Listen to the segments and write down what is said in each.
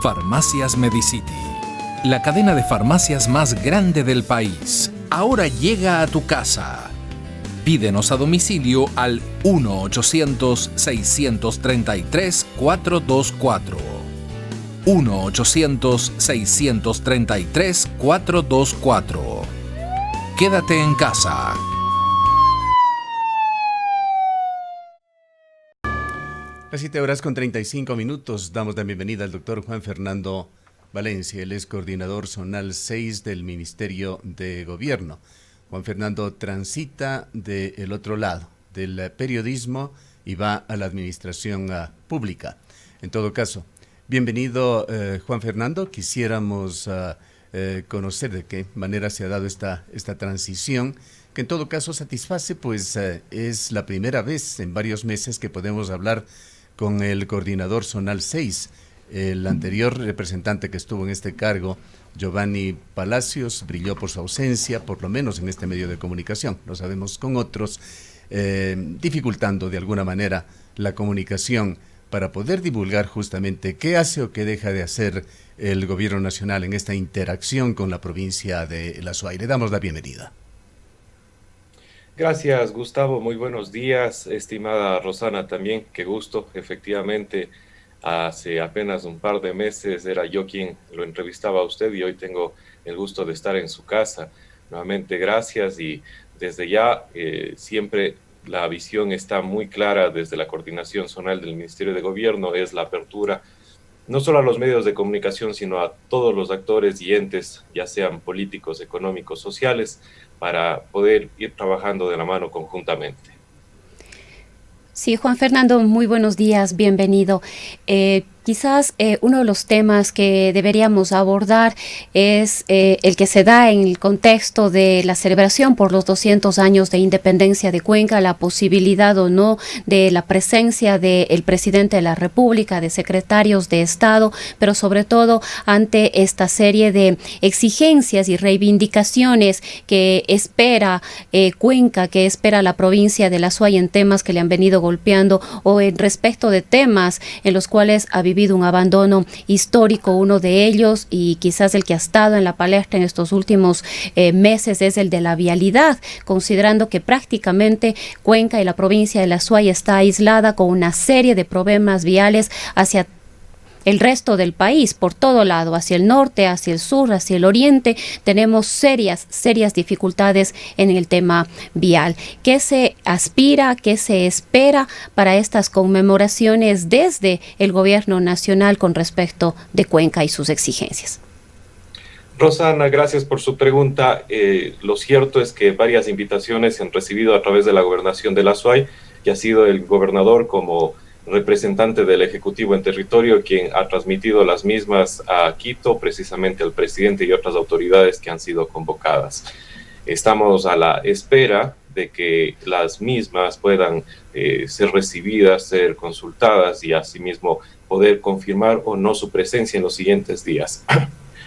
Farmacias Medicity, la cadena de farmacias más grande del país, ahora llega a tu casa. Pídenos a domicilio al 1-800-633-424. 1-800-633-424. Quédate en casa. Las 7:35. Damos la bienvenida al doctor Juan Fernando Valencia. Él es coordinador zonal 6 del Ministerio de Gobierno. Juan Fernando transita del otro lado, del periodismo, y va a la administración pública. En todo caso, bienvenido Juan Fernando. Quisiéramos conocer de qué manera se ha dado esta transición, que en todo caso satisface, pues es la primera vez en varios meses que podemos hablar con el coordinador zonal 6. El anterior representante que estuvo en este cargo, Giovanni Palacios, brilló por su ausencia, por lo menos en este medio de comunicación. Lo sabemos con otros, dificultando de alguna manera la comunicación para poder divulgar justamente qué hace o qué deja de hacer el gobierno nacional en esta interacción con la provincia de La Azuay. Le damos la bienvenida. Gracias, Gustavo. Muy buenos días, estimada Rosana también. Qué gusto. Efectivamente, hace apenas un par de meses era yo quien lo entrevistaba a usted y hoy tengo el gusto de estar en su casa. Nuevamente, gracias, y desde ya siempre la visión está muy clara desde la coordinación zonal del Ministerio de Gobierno, es la apertura no solo a los medios de comunicación, sino a todos los actores y entes, ya sean políticos, económicos, sociales, para poder ir trabajando de la mano conjuntamente. Sí, Juan Fernando, muy buenos días, bienvenido. Quizás uno de los temas que deberíamos abordar es el que se da en el contexto de la celebración por los 200 años de independencia de Cuenca, la posibilidad o no de la presencia del presidente de la República, de secretarios de Estado, pero sobre todo ante esta serie de exigencias y reivindicaciones que espera Cuenca, que espera la provincia de La Azuay en temas que le han venido golpeando o en respecto de temas en los cuales ha vivido un abandono histórico. Uno de ellos, y quizás el que ha estado en la palestra en estos últimos meses, es el de la vialidad, considerando que prácticamente Cuenca y la provincia de La Azuay está aislada con una serie de problemas viales hacia el resto del país, por todo lado, hacia el norte, hacia el sur, hacia el oriente. Tenemos serias dificultades en el tema vial. ¿Qué se aspira, qué se espera para estas conmemoraciones desde el gobierno nacional con respecto de Cuenca y sus exigencias? Rosana, gracias por su pregunta. Lo cierto es que varias invitaciones se han recibido a través de la gobernación de La Azuay, que ha sido el gobernador como representante del Ejecutivo en territorio quien ha transmitido las mismas a Quito, precisamente al presidente y otras autoridades que han sido convocadas. Estamos a la espera de que las mismas puedan ser recibidas, ser consultadas y asimismo poder confirmar o no su presencia en los siguientes días.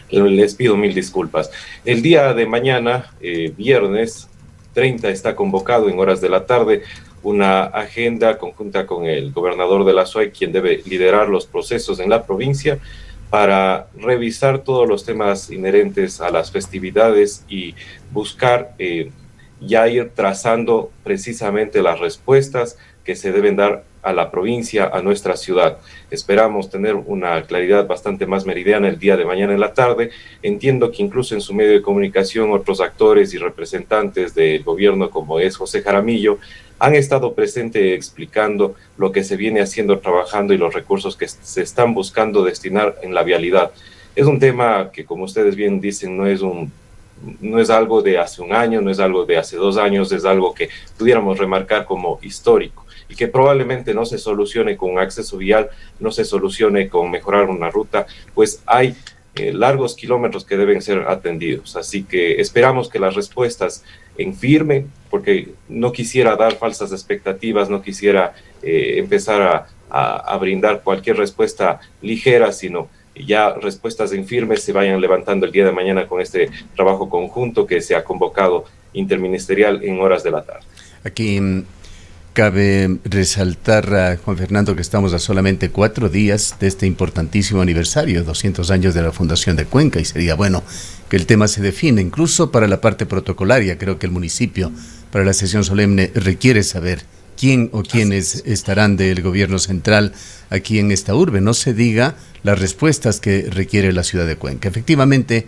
Les pido mil disculpas. El día de mañana, viernes 30, está convocado en horas de la tarde una agenda conjunta con el gobernador de La Azuay, quien debe liderar los procesos en la provincia para revisar todos los temas inherentes a las festividades y buscar ya ir trazando precisamente las respuestas que se deben dar a la provincia, a nuestra ciudad. Esperamos tener una claridad bastante más meridiana el día de mañana en la tarde. Entiendo que incluso en su medio de comunicación otros actores y representantes del gobierno, como es José Jaramillo, han estado presentes explicando lo que se viene haciendo, trabajando y los recursos que se están buscando destinar en la vialidad. Es un tema que, como ustedes bien dicen, no es algo de hace un año, no es algo de hace 2 años, es algo que pudiéramos remarcar como histórico y que probablemente no se solucione con un acceso vial, no se solucione con mejorar una ruta, pues hay largos kilómetros que deben ser atendidos. Así que esperamos que las respuestas en firme, porque no quisiera dar falsas expectativas, no quisiera empezar a brindar cualquier respuesta ligera, sino ya respuestas en firme se vayan levantando el día de mañana con este trabajo conjunto que se ha convocado interministerial en horas de la tarde. Aquí Cabe resaltar, Juan Fernando, que estamos a solamente 4 días de este importantísimo aniversario, 200 años de la fundación de Cuenca, y sería bueno que el tema se define, incluso para la parte protocolaria. Creo que el municipio, para la sesión solemne, requiere saber quién o quiénes estarán del gobierno central aquí en esta urbe. No se diga las respuestas que requiere la ciudad de Cuenca. Efectivamente,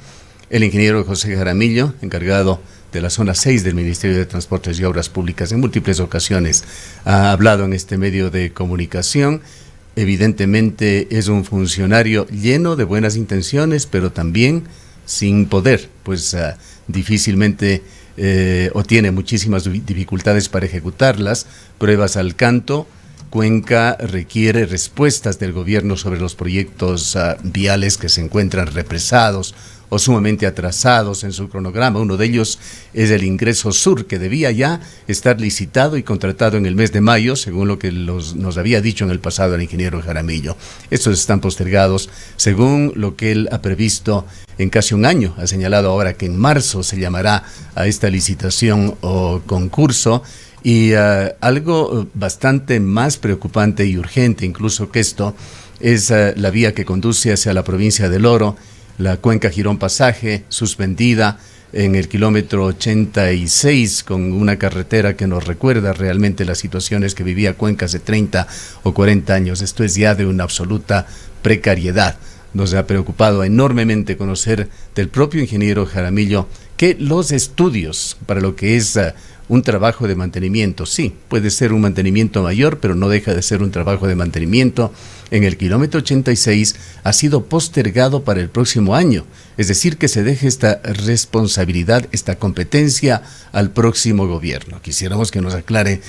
el ingeniero José Jaramillo, encargado de la zona 6 del Ministerio de Transportes y Obras Públicas, en múltiples ocasiones ha hablado en este medio de comunicación. Evidentemente es un funcionario lleno de buenas intenciones, pero también sin poder, pues difícilmente o tiene muchísimas dificultades para ejecutarlas. Pruebas al canto. Cuenca requiere respuestas del gobierno sobre los proyectos viales que se encuentran represados o sumamente atrasados en su cronograma. Uno de ellos es el Ingreso Sur, que debía ya estar licitado y contratado en el mes de mayo, según lo que nos había dicho en el pasado el ingeniero Jaramillo. Estos están postergados según lo que él ha previsto en casi un año. Ha señalado ahora que en marzo se llamará a esta licitación o concurso. Y algo bastante más preocupante y urgente incluso que esto es la vía que conduce hacia la provincia del Oro, la Cuenca Girón Pasaje, suspendida en el kilómetro 86, con una carretera que nos recuerda realmente las situaciones que vivía Cuenca hace 30 o 40 años. Esto es ya de una absoluta precariedad. Nos ha preocupado enormemente conocer del propio ingeniero Jaramillo que los estudios para lo que es un trabajo de mantenimiento, sí, puede ser un mantenimiento mayor, pero no deja de ser un trabajo de mantenimiento. En el kilómetro 86 ha sido postergado para el próximo año, es decir, que se deje esta responsabilidad, esta competencia al próximo gobierno. Quisiéramos que nos aclare,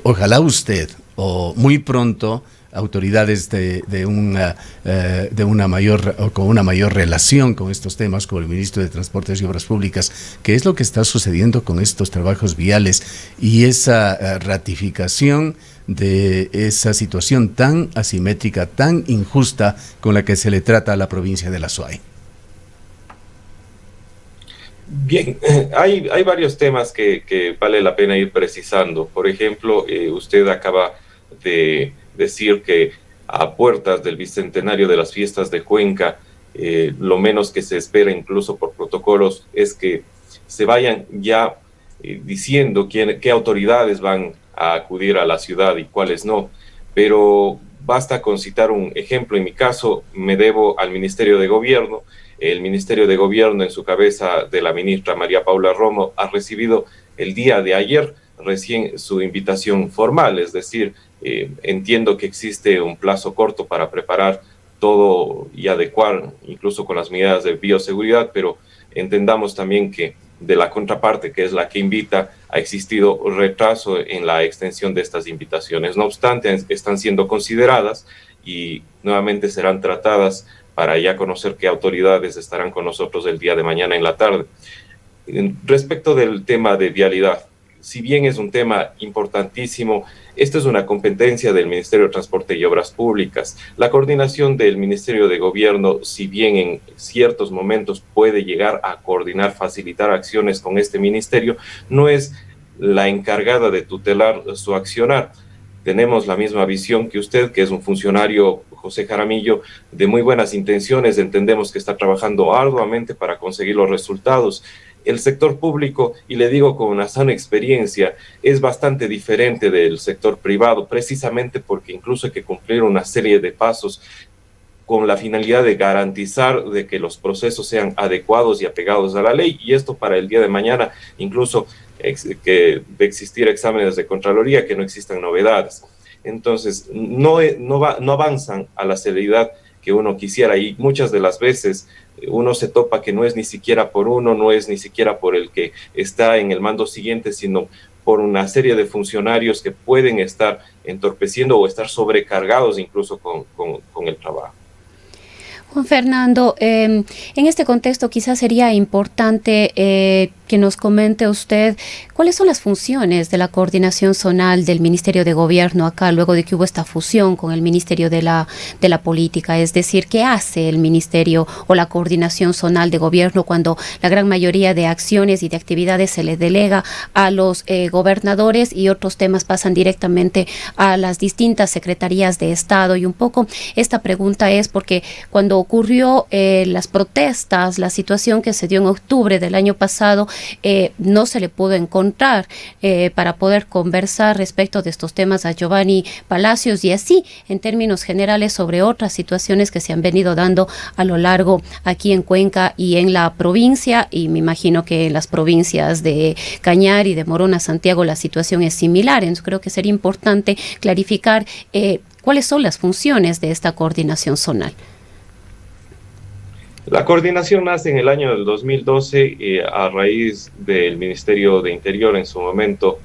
ojalá usted, o muy pronto, autoridades de una mayor o con una mayor relación con estos temas, como el ministro de Transportes y Obras Públicas, qué es lo que está sucediendo con estos trabajos viales y esa ratificación de esa situación tan asimétrica, tan injusta con la que se le trata a la provincia de la Azuay. Bien, hay varios temas que vale la pena ir precisando. Por ejemplo, usted acaba de decir que a puertas del bicentenario de las fiestas de Cuenca, lo menos que se espera, incluso por protocolos, es que se vayan ya diciendo qué autoridades van a acudir a la ciudad y cuáles no. Pero basta con citar un ejemplo. En mi caso, me debo al Ministerio de Gobierno. El Ministerio de Gobierno, en su cabeza de la ministra María Paula Romo, ha recibido el día de ayer recién su invitación formal, es decir, entiendo que existe un plazo corto para preparar todo y adecuar, incluso con las medidas de bioseguridad, pero entendamos también que de la contraparte, que es la que invita, ha existido retraso en la extensión de estas invitaciones. No obstante, están siendo consideradas y nuevamente serán tratadas para ya conocer qué autoridades estarán con nosotros el día de mañana en la tarde. Respecto del tema de vialidad, si bien es un tema importantísimo, esto es una competencia del Ministerio de Transporte y Obras Públicas. La coordinación del Ministerio de Gobierno, si bien en ciertos momentos puede llegar a coordinar, facilitar acciones con este ministerio, no es la encargada de tutelar su accionar. Tenemos la misma visión que usted, que es un funcionario, José Jaramillo, de muy buenas intenciones. Entendemos que está trabajando arduamente para conseguir los resultados. El sector público, y le digo con una sana experiencia, es bastante diferente del sector privado, precisamente porque incluso hay que cumplir una serie de pasos con la finalidad de garantizar de que los procesos sean adecuados y apegados a la ley, y esto para el día de mañana, incluso que de existir exámenes de Contraloría, que no existan novedades. Entonces, no avanzan a la celeridad que uno quisiera, y muchas de las veces uno se topa que no es ni siquiera por uno, no es ni siquiera por el que está en el mando siguiente, sino por una serie de funcionarios que pueden estar entorpeciendo o estar sobrecargados incluso con el trabajo. Juan Fernando, en este contexto quizás sería importante que nos comente usted cuáles son las funciones de la coordinación zonal del Ministerio de Gobierno acá, luego de que hubo esta fusión con el Ministerio de la Política. Es decir, ¿qué hace el Ministerio o la coordinación zonal de Gobierno cuando la gran mayoría de acciones y de actividades se le delega a los gobernadores y otros temas pasan directamente a las distintas secretarías de Estado? Y un poco esta pregunta es porque cuando ocurrió las protestas, la situación que se dio en octubre del año pasado, no se le pudo encontrar para poder conversar respecto de estos temas a Giovanni Palacios, y así en términos generales sobre otras situaciones que se han venido dando a lo largo aquí en Cuenca y en la provincia, y me imagino que en las provincias de Cañar y de Morona, Santiago, la situación es similar. Entonces creo que sería importante clarificar cuáles son las funciones de esta coordinación zonal. La coordinación nace en el año del 2012 a raíz del Ministerio de Interior en su momento,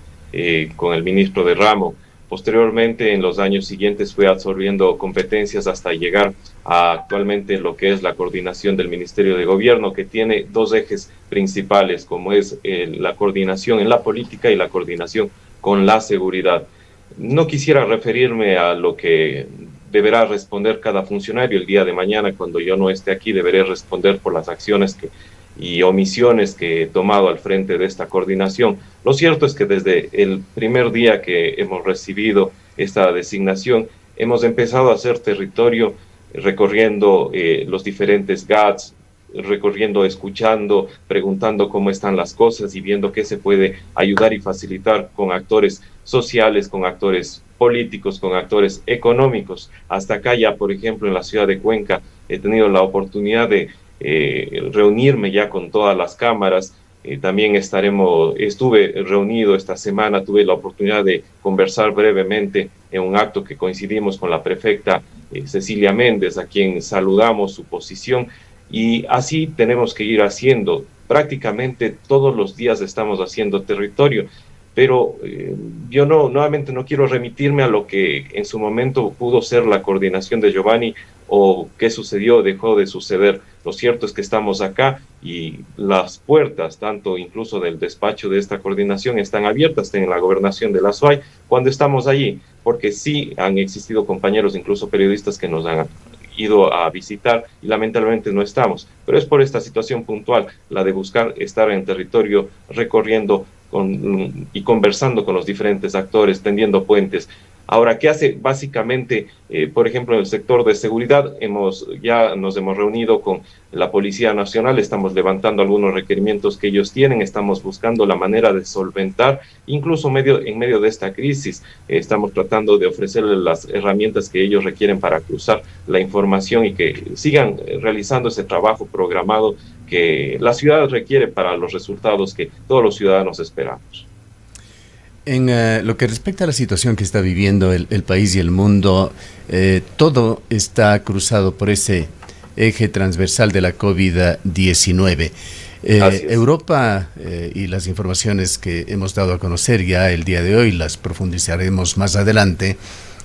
con el ministro de Ramo. Posteriormente, en los años siguientes, fue absorbiendo competencias hasta llegar a actualmente lo que es la coordinación del Ministerio de Gobierno, que tiene dos ejes principales, como es la coordinación en la política y la coordinación con la seguridad. No quisiera referirme a lo que deberá responder cada funcionario el día de mañana. Cuando yo no esté aquí, deberé responder por las acciones y omisiones que he tomado al frente de esta coordinación. Lo cierto es que desde el primer día que hemos recibido esta designación, hemos empezado a hacer territorio recorriendo los diferentes GATS, recorriendo, escuchando, preguntando cómo están las cosas y viendo qué se puede ayudar y facilitar con actores sociales, con actores políticos, con actores económicos. Hasta acá ya, por ejemplo, en la ciudad de Cuenca, he tenido la oportunidad de reunirme ya con todas las cámaras. También estuve reunido esta semana, tuve la oportunidad de conversar brevemente en un acto que coincidimos con la prefecta Cecilia Méndez, a quien saludamos su posición, y así tenemos que ir haciendo. Prácticamente todos los días estamos haciendo territorio, pero yo nuevamente no quiero remitirme a lo que en su momento pudo ser la coordinación de Giovanni o qué sucedió, dejó de suceder. Lo cierto es que estamos acá y las puertas, tanto incluso del despacho de esta coordinación, están abiertas en la gobernación de la SUAY cuando estamos allí, porque sí han existido compañeros, incluso periodistas, que nos han ido a visitar y lamentablemente no estamos. Pero es por esta situación puntual, la de buscar estar en territorio, recorriendo y conversando con los diferentes actores, tendiendo puentes. Ahora, ¿qué hace? Básicamente, por ejemplo, en el sector de seguridad, ya nos hemos reunido con la Policía Nacional, estamos levantando algunos requerimientos que ellos tienen, estamos buscando la manera de solventar, incluso en medio de esta crisis, estamos tratando de ofrecerles las herramientas que ellos requieren para cruzar la información y que sigan realizando ese trabajo programado que la ciudad requiere para los resultados que todos los ciudadanos esperamos. En lo que respecta a la situación que está viviendo el país y el mundo, todo está cruzado por ese eje transversal de la COVID-19. Europa, y las informaciones que hemos dado a conocer ya el día de hoy, las profundizaremos más adelante,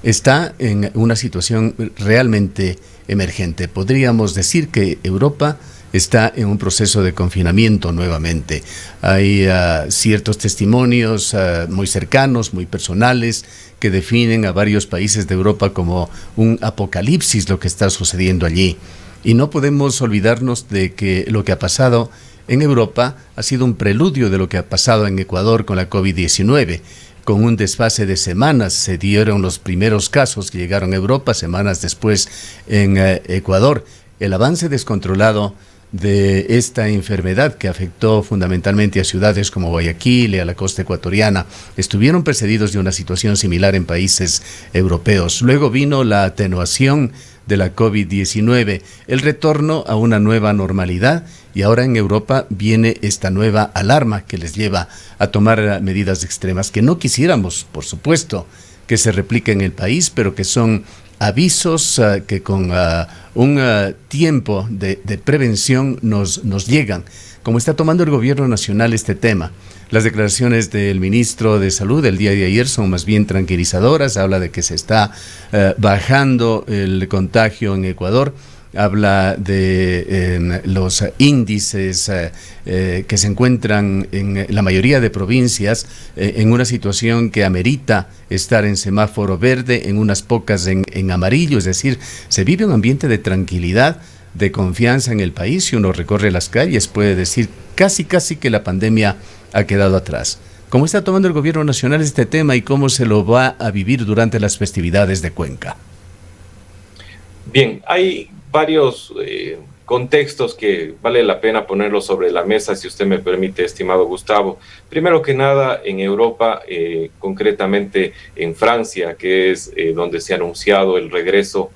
está en una situación realmente emergente. Podríamos decir que Europa está en un proceso de confinamiento nuevamente. Hay ciertos testimonios muy cercanos, muy personales, que definen a varios países de Europa como un apocalipsis lo que está sucediendo allí. Y no podemos olvidarnos de que lo que ha pasado en Europa ha sido un preludio de lo que ha pasado en Ecuador con la COVID-19. Con un desfase de semanas se dieron los primeros casos que llegaron a Europa, semanas después en Ecuador. El avance descontrolado de esta enfermedad que afectó fundamentalmente a ciudades como Guayaquil y a la costa ecuatoriana estuvieron precedidos de una situación similar en países europeos. Luego vino la atenuación de la COVID-19, el retorno a una nueva normalidad, y ahora en Europa viene esta nueva alarma que les lleva a tomar medidas extremas que no quisiéramos, por supuesto, que se replique en el país, pero que son avisos que con un tiempo de prevención nos llegan. Como está tomando el gobierno nacional este tema, las declaraciones del ministro de Salud el día de ayer son más bien tranquilizadoras. Habla de que se está bajando el contagio en Ecuador habla de los índices que se encuentran en la mayoría de provincias en una situación que amerita estar en semáforo verde, en unas pocas en amarillo, es decir, se vive un ambiente de tranquilidad, de confianza en el país. Si uno recorre las calles puede decir casi que la pandemia ha quedado atrás. ¿Cómo está tomando el gobierno nacional este tema y cómo se lo va a vivir durante las festividades de Cuenca? Bien, hay varios contextos que vale la pena ponerlos sobre la mesa, si usted me permite, estimado Gustavo. Primero que nada, en Europa, concretamente en Francia, que es donde se ha anunciado el regreso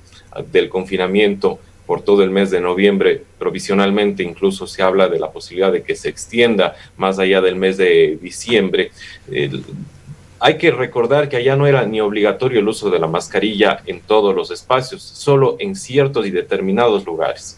del confinamiento por todo el mes de noviembre, provisionalmente incluso se habla de la posibilidad de que se extienda más allá del mes de diciembre. Hay que recordar que allá no era ni obligatorio el uso de la mascarilla en todos los espacios, solo en ciertos y determinados lugares.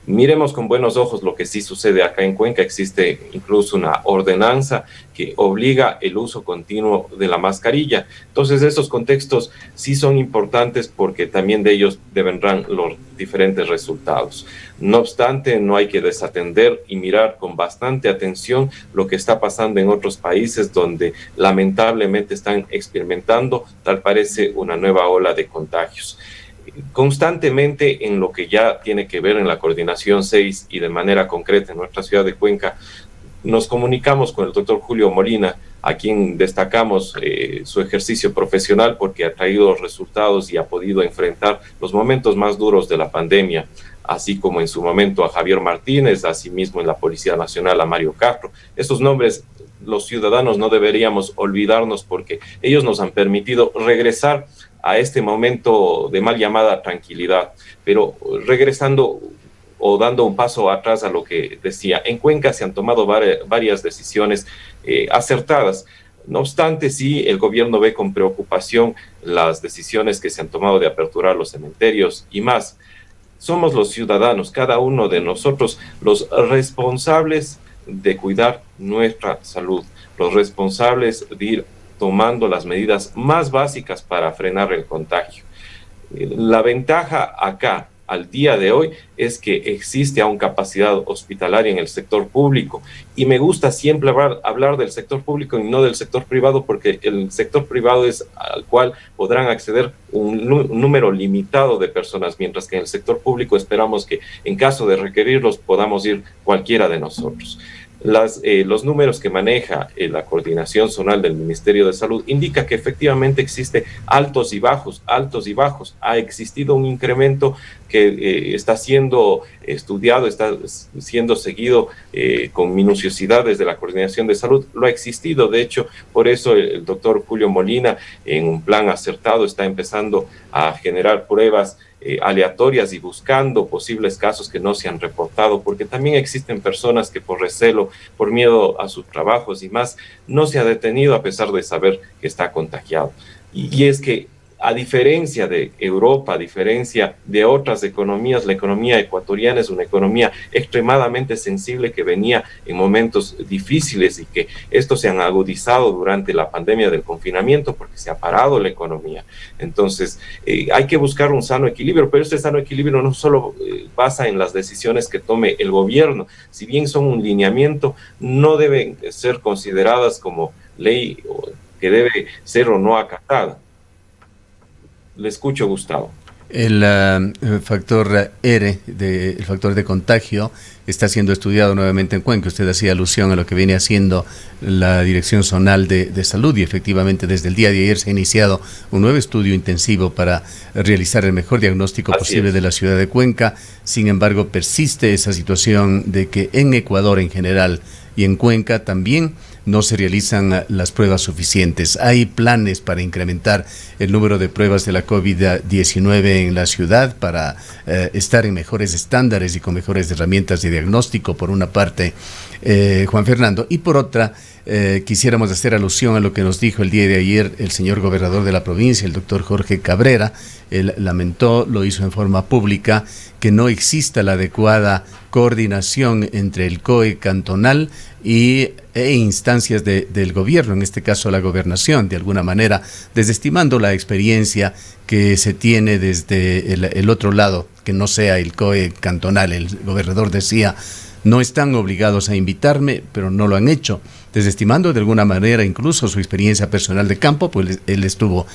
Miremos con buenos ojos lo que sí sucede acá en Cuenca. Existe incluso una ordenanza que obliga el uso continuo de la mascarilla. Entonces, esos contextos sí son importantes porque también de ellos vendrán los diferentes resultados. No obstante, no hay que desatender y mirar con bastante atención lo que está pasando en otros países donde lamentablemente están experimentando, tal parece, una nueva ola de contagios. Constantemente en lo que ya tiene que ver en la Coordinación 6 y de manera concreta en nuestra ciudad de Cuenca, nos comunicamos con el doctor Julio Molina, a quien destacamos su ejercicio profesional porque ha traído resultados y ha podido enfrentar los momentos más duros de la pandemia, así como en su momento a Javier Martínez, asimismo en la Policía Nacional a Mario Castro. Estos nombres los ciudadanos no deberíamos olvidarnos porque ellos nos han permitido regresar a este momento de mal llamada tranquilidad, pero regresando o dando un paso atrás a lo que decía, en Cuenca se han tomado varias decisiones acertadas. No obstante, sí, el gobierno ve con preocupación las decisiones que se han tomado de aperturar los cementerios y más. Somos los ciudadanos, cada uno de nosotros, los responsables de cuidar nuestra salud, los responsables de ir tomando las medidas más básicas para frenar el contagio. La ventaja acá, al día de hoy, es que existe aún capacidad hospitalaria en el sector público. Y me gusta siempre hablar del sector público y no del sector privado, porque el sector privado es al cual podrán acceder un número limitado de personas, mientras que en el sector público esperamos que en caso de requerirlos podamos ir cualquiera de nosotros. Los números que maneja la coordinación zonal del Ministerio de Salud indica que efectivamente existe altos y bajos. Ha existido un incremento que está siendo estudiado, está siendo seguido con minuciosidad desde la coordinación de salud. Lo ha existido, de hecho, por eso el doctor Julio Molina, en un plan acertado, está empezando a generar pruebas aleatorias y buscando posibles casos que no se han reportado, porque también existen personas que por recelo, por miedo a sus trabajos y más, no se ha detenido a pesar de saber que está contagiado. Y es que a diferencia de Europa, a diferencia de otras economías, la economía ecuatoriana es una economía extremadamente sensible que venía en momentos difíciles y que estos se han agudizado durante la pandemia del confinamiento porque se ha parado la economía. Entonces, hay que buscar un sano equilibrio, pero este sano equilibrio no solo basa en las decisiones que tome el gobierno. Si bien son un lineamiento, no deben ser consideradas como ley que debe ser o no acatada. Le escucho, Gustavo. El factor R, el factor de contagio, está siendo estudiado nuevamente en Cuenca. Usted hacía alusión a lo que viene haciendo la Dirección Zonal de Salud y efectivamente desde el día de ayer se ha iniciado un nuevo estudio intensivo para realizar el mejor diagnóstico posible de la ciudad de Cuenca. Sin embargo, persiste esa situación de que en Ecuador en general y en Cuenca también no se realizan las pruebas suficientes. Hay planes para incrementar el número de pruebas de la COVID-19 en la ciudad para estar en mejores estándares y con mejores herramientas de diagnóstico, por una parte, Juan Fernando, y por otra, quisiéramos hacer alusión a lo que nos dijo el día de ayer el señor gobernador de la provincia, el doctor Jorge Cabrera. Él lamentó, lo hizo en forma pública, que no exista la adecuada coordinación entre el COE cantonal e instancias del gobierno, en este caso la gobernación, de alguna manera desestimando la experiencia que se tiene desde el otro lado, que no sea el COE cantonal. El gobernador decía, no están obligados a invitarme, pero no lo han hecho, desestimando de alguna manera incluso su experiencia personal de campo, pues él estuvo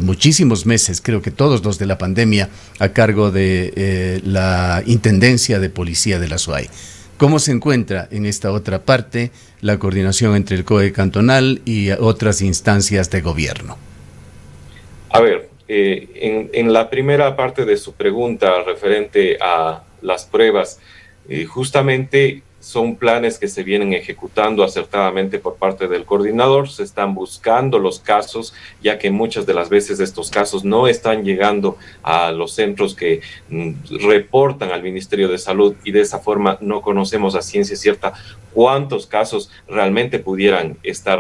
muchísimos meses, creo que todos los de la pandemia, a cargo de la Intendencia de Policía de la SUAY. ¿Cómo se encuentra en esta otra parte la coordinación entre el COE cantonal y otras instancias de gobierno? A ver, en la primera parte de su pregunta referente a las pruebas, justamente son planes que se vienen ejecutando acertadamente por parte del coordinador. Se están buscando los casos, ya que muchas de las veces estos casos no están llegando a los centros que reportan al Ministerio de Salud, y de esa forma no conocemos a ciencia cierta cuántos casos realmente pudieran estar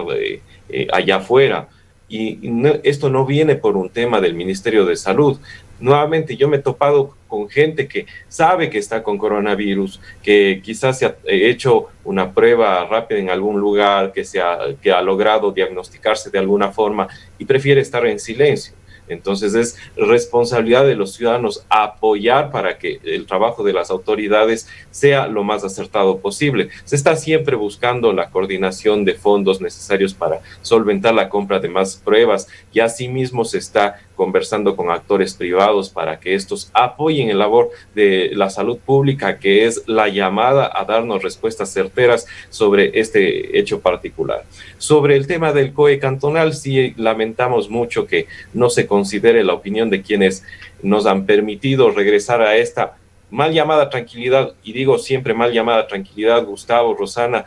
allá afuera. Y esto no viene por un tema del Ministerio de Salud. Nuevamente, yo me he topado con gente que sabe que está con coronavirus, que quizás se ha hecho una prueba rápida en algún lugar, que ha logrado diagnosticarse de alguna forma y prefiere estar en silencio. Entonces es responsabilidad de los ciudadanos apoyar para que el trabajo de las autoridades sea lo más acertado posible. Se está siempre buscando la coordinación de fondos necesarios para solventar la compra de más pruebas, y asimismo se está conversando con actores privados para que estos apoyen el labor de la salud pública, que es la llamada a darnos respuestas certeras sobre este hecho particular. Sobre el tema del COE cantonal, sí lamentamos mucho que no se considere la opinión de quienes nos han permitido regresar a esta mal llamada tranquilidad, y digo siempre mal llamada tranquilidad, Gustavo, Rosana,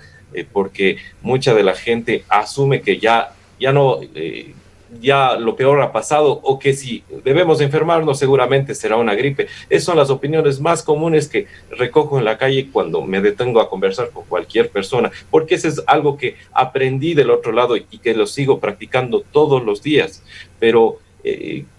porque mucha de la gente asume que ya lo peor ha pasado, o que si debemos enfermarnos seguramente será una gripe. Esas son las opiniones más comunes que recojo en la calle cuando me detengo a conversar con cualquier persona, porque eso es algo que aprendí del otro lado y que lo sigo practicando todos los días. Pero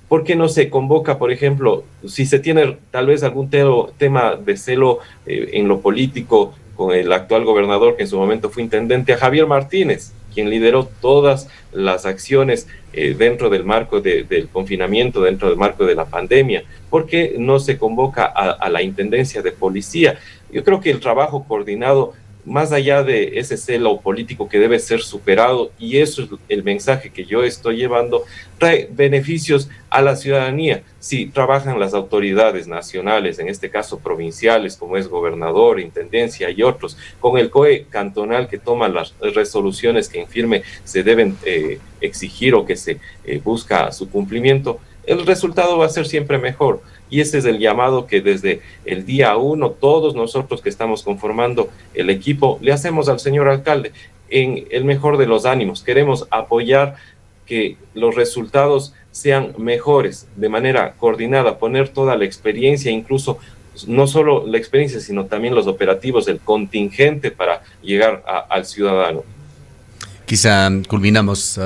¿por qué no se convoca, por ejemplo, si se tiene tal vez algún tema de celo en lo político con el actual gobernador, que en su momento fue intendente, a Javier Martínez, quien lideró todas las acciones dentro del marco del confinamiento, dentro del marco de la pandemia? ¿Por qué no se convoca a la Intendencia de Policía? Yo creo que el trabajo coordinado, más allá de ese celo político que debe ser superado, y eso es el mensaje que yo estoy llevando, trae beneficios a la ciudadanía. Si trabajan las autoridades nacionales, en este caso provinciales, como es gobernador, intendencia y otros, con el COE cantonal que toma las resoluciones que en firme se deben exigir o que se busca su cumplimiento, el resultado va a ser siempre mejor. Y ese es el llamado que desde el día 1 todos nosotros que estamos conformando el equipo le hacemos al señor alcalde, en el mejor de los ánimos. Queremos apoyar que los resultados sean mejores de manera coordinada, poner toda la experiencia, incluso no solo la experiencia, sino también los operativos, el contingente para llegar al ciudadano. Quizá culminamos,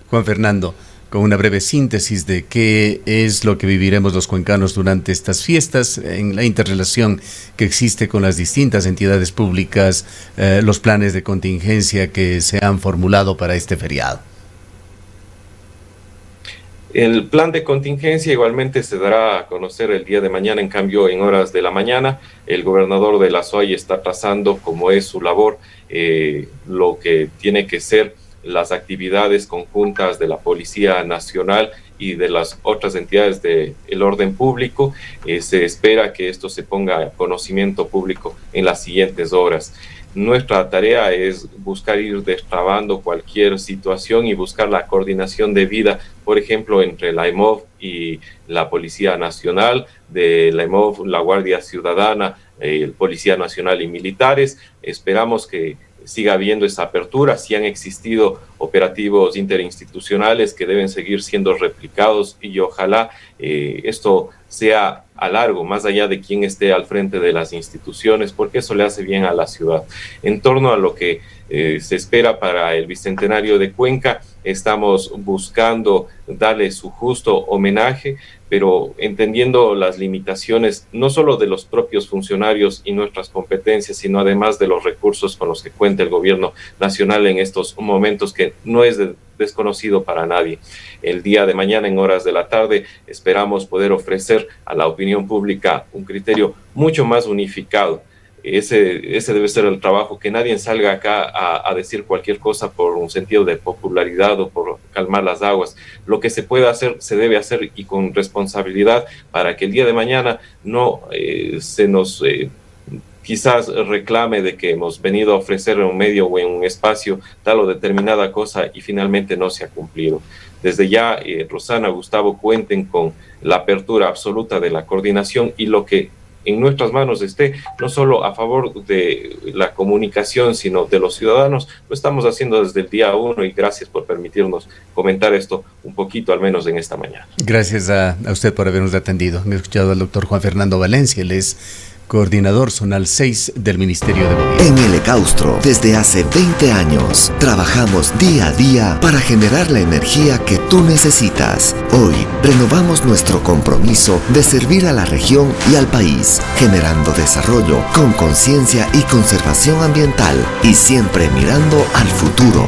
Juan Fernando, con una breve síntesis de qué es lo que viviremos los cuencanos durante estas fiestas, en la interrelación que existe con las distintas entidades públicas, los planes de contingencia que se han formulado para este feriado. El plan de contingencia igualmente se dará a conocer el día de mañana, en cambio en horas de la mañana. El gobernador de la SUAY está trazando, como es su labor, lo que tiene que ser las actividades conjuntas de la Policía Nacional y de las otras entidades del orden público. Se espera que esto se ponga a conocimiento público en las siguientes horas. Nuestra tarea es buscar ir destrabando cualquier situación y buscar la coordinación debida, por ejemplo, entre la EMOV y la Policía Nacional, de la EMOV, la Guardia Ciudadana, Policía Nacional y militares. Esperamos que siga habiendo esa apertura. Sí han existido operativos interinstitucionales que deben seguir siendo replicados, y ojalá esto sea a largo, más allá de quién esté al frente de las instituciones, porque eso le hace bien a la ciudad. En torno a lo que se espera para el Bicentenario de Cuenca, estamos buscando darle su justo homenaje, pero entendiendo las limitaciones no solo de los propios funcionarios y nuestras competencias, sino además de los recursos con los que cuenta el gobierno nacional en estos momentos, que no es desconocido para nadie. El día de mañana, en horas de la tarde, esperamos poder ofrecer a la opinión pública un criterio mucho más unificado. Ese debe ser el trabajo, que nadie salga acá a decir cualquier cosa por un sentido de popularidad o por calmar las aguas. Lo que se puede hacer, se debe hacer, y con responsabilidad, para que el día de mañana no se nos quizás reclame de que hemos venido a ofrecer en un medio o en un espacio tal o determinada cosa y finalmente no se ha cumplido. Desde ya, Rosana, Gustavo, cuenten con la apertura absoluta de la coordinación, y lo que en nuestras manos esté, no solo a favor de la comunicación, sino de los ciudadanos, lo estamos haciendo desde el día 1, y gracias por permitirnos comentar esto un poquito, al menos en esta mañana. Gracias a usted por habernos atendido. Me he escuchado al doctor Juan Fernando Valencia, él es coordinador zonal 6 del Ministerio de Gobierno. En el Ecaustro, desde hace 20 años, trabajamos día a día para generar la energía que tú necesitas. Hoy, renovamos nuestro compromiso de servir a la región y al país, generando desarrollo con conciencia y conservación ambiental, y siempre mirando al futuro.